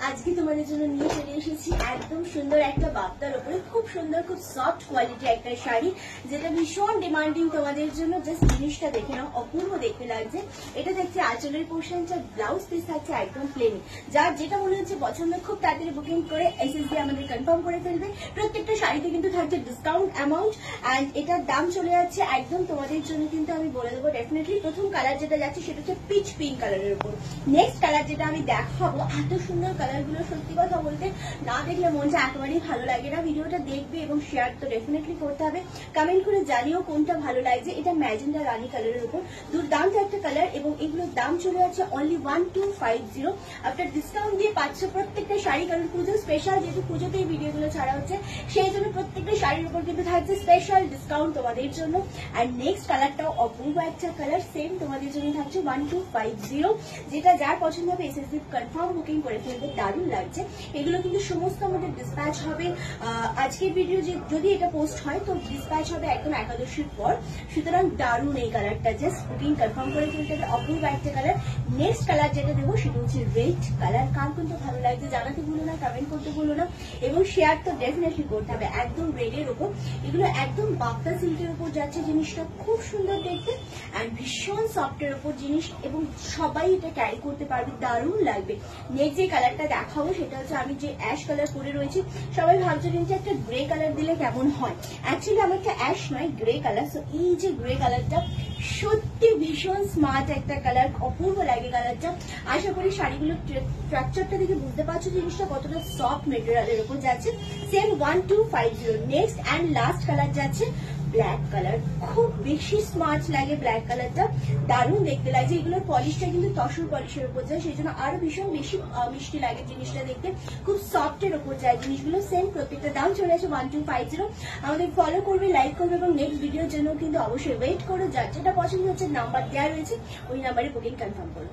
আজকে তোমাদের জন্য নিয়ে চলে এসেছি একদম সুন্দর একটা বাপ্তার উপরে খুব সুন্দর খুব সফট কোয়ালিটি একটা শাড়ি, যেটা ভীষণ ডিমান্ডিং তোমাদের জন্য। জাস্ট জিনিসটা দেখে নাও, অপূর্ব দেখতে লাগছে। এটা দেখছে আঁচলের পোর্শনটা, ব্লাউজ পিস থাকছে একদম প্লেন। যার যেটা মনে হচ্ছে পছন্দ খুব তাড়াতাড়ি বুকিং করে এসএসবি আমাদের কনফার্ম করে ফেলবে। প্রত্যেকটা শাড়িতে কিন্তু থাকছে ডিসকাউন্ট অ্যামাউন্ট, অ্যান্ড এটার দাম চলে যাচ্ছে একদম তোমাদের জন্য কিন্তু আমি বলে দেবো ডেফিনেটলি। প্রথম কালার যেটা যাচ্ছে সেটা হচ্ছে পিচ পিঙ্ক কালারের উপর। নেক্সট কালার যেটা আমি দেখাবো, এত সুন্দর কালার গুলো সত্যি কথা বলতে না দেখলে মনটা একেবারেই ভালো লাগে না। ভিডিওটা দেখবে এবং শেয়ার তো ডেফিনেটলি করতে হবে। কমেন্ট করে জানিও কোনটা ভালো লাগছে। এটা ম্যাজেন্ডা রানী কালারের উপর দুর্দান্ত একটা কালার, এবং এগুলোর দাম চলে যাচ্ছে অনলি 1250। আফটার ডিসকাউন্ট দিয়ে পাচ্ছ প্রত্যেকটা শাড়ি, কারণ পুজো স্পেশাল, যেহেতু পুজোতে এই ভিডিওগুলো ছাড়া হচ্ছে সেই জন্য প্রত্যেকটা শাড়ির উপর কিন্তু থাকছে স্পেশাল ডিসকাউন্ট তোমাদের জন্য। অ্যান্ড নেক্সট কালারটাও অপূর্ব একটা কালার, সেম তোমাদের জন্য থাকছে 1250, যেটা যার পছন্দ হবে এসএসবি কনফার্ম বুকিং করে ফেলবে। দারুণ লাগছে। এগুলো কিন্তু সমস্ত আমাদের ডিসপ্যাচ হবে আজকের ভিডিও যদি এটা পোস্ট হয় তো ডিসপ্যাচ হবে একদম একাদশীর পর। সুতরাং দারুণ এই কালারটা, জাস্ট বুকিং কনফার্ম করে ফেলতে হবে। অপূর্ব একটা কালার। নেক্সট কালার যেটা দেবো সেটা হচ্ছে রেড কালার। কার কিন্তু ভালো লাগছে জানাতে ভুলো না, কমেন্ট করতে ভুলো না, এবং শেয়ার তো ডেফিনেটলি করতে হবে। একদম রেডের উপর, এগুলো একদম বাপ্তা সিল্কের উপর যাচ্ছে জিনিসটা, খুব সুন্দর দেখতে অ্যান্ড ভীষণ সফটের উপর জিনিস, এবং সবাই এটা ক্যারি করতে পারবে, দারুণ লাগবে। নেক্সট যে কালারটা দেখাবো সেটা হচ্ছে আমি যে অ্যাশ কালার পরে রয়েছি, সবাই ভাবছে কিন্তু একটা গ্রে কালার দিলে কেমন হয়। অ্যাকচুয়ালি আমার একটা অ্যাশ নয়, গ্রে কালার। সো এই যে গ্রে কালারটা সত্যি ভীষণ স্মার্ট একটা কালার, অপূর্ব লাগে কালারটা। আশা করি শাড়িগুলো স্ট্রাকচারটা দেখে বুঝতে পারছো জিনিসটা কতটা সফট মেটেরিয়ালের উপর যাচ্ছে। Same 1250। Next and last colour যাচ্ছে ব্ল্যাক কালার। খুব বেশি স্মার্ট লাগে ব্ল্যাক কালারটা, দারুণ দেখতে লাগছে। এগুলোর পলিশটা কিন্তু তসর পলিশের উপর যায়, সেই জন্য আরো ভীষণ বেশি মিষ্টি লাগে জিনিসটা দেখতে। খুব সফটের উপর যায় জিনিসগুলো। সেম প্রত্যেকটা দাম চলে আসে 1250। আমাদের ফলো করবে, লাইক করবে, এবং নেক্সট ভিডিওর জন্য কিন্তু অবশ্যই ওয়েট করো। যার যেটা পছন্দ হচ্ছে নাম্বার দেওয়া রয়েছে, ওই নাম্বারে বুকিং কনফার্ম করো।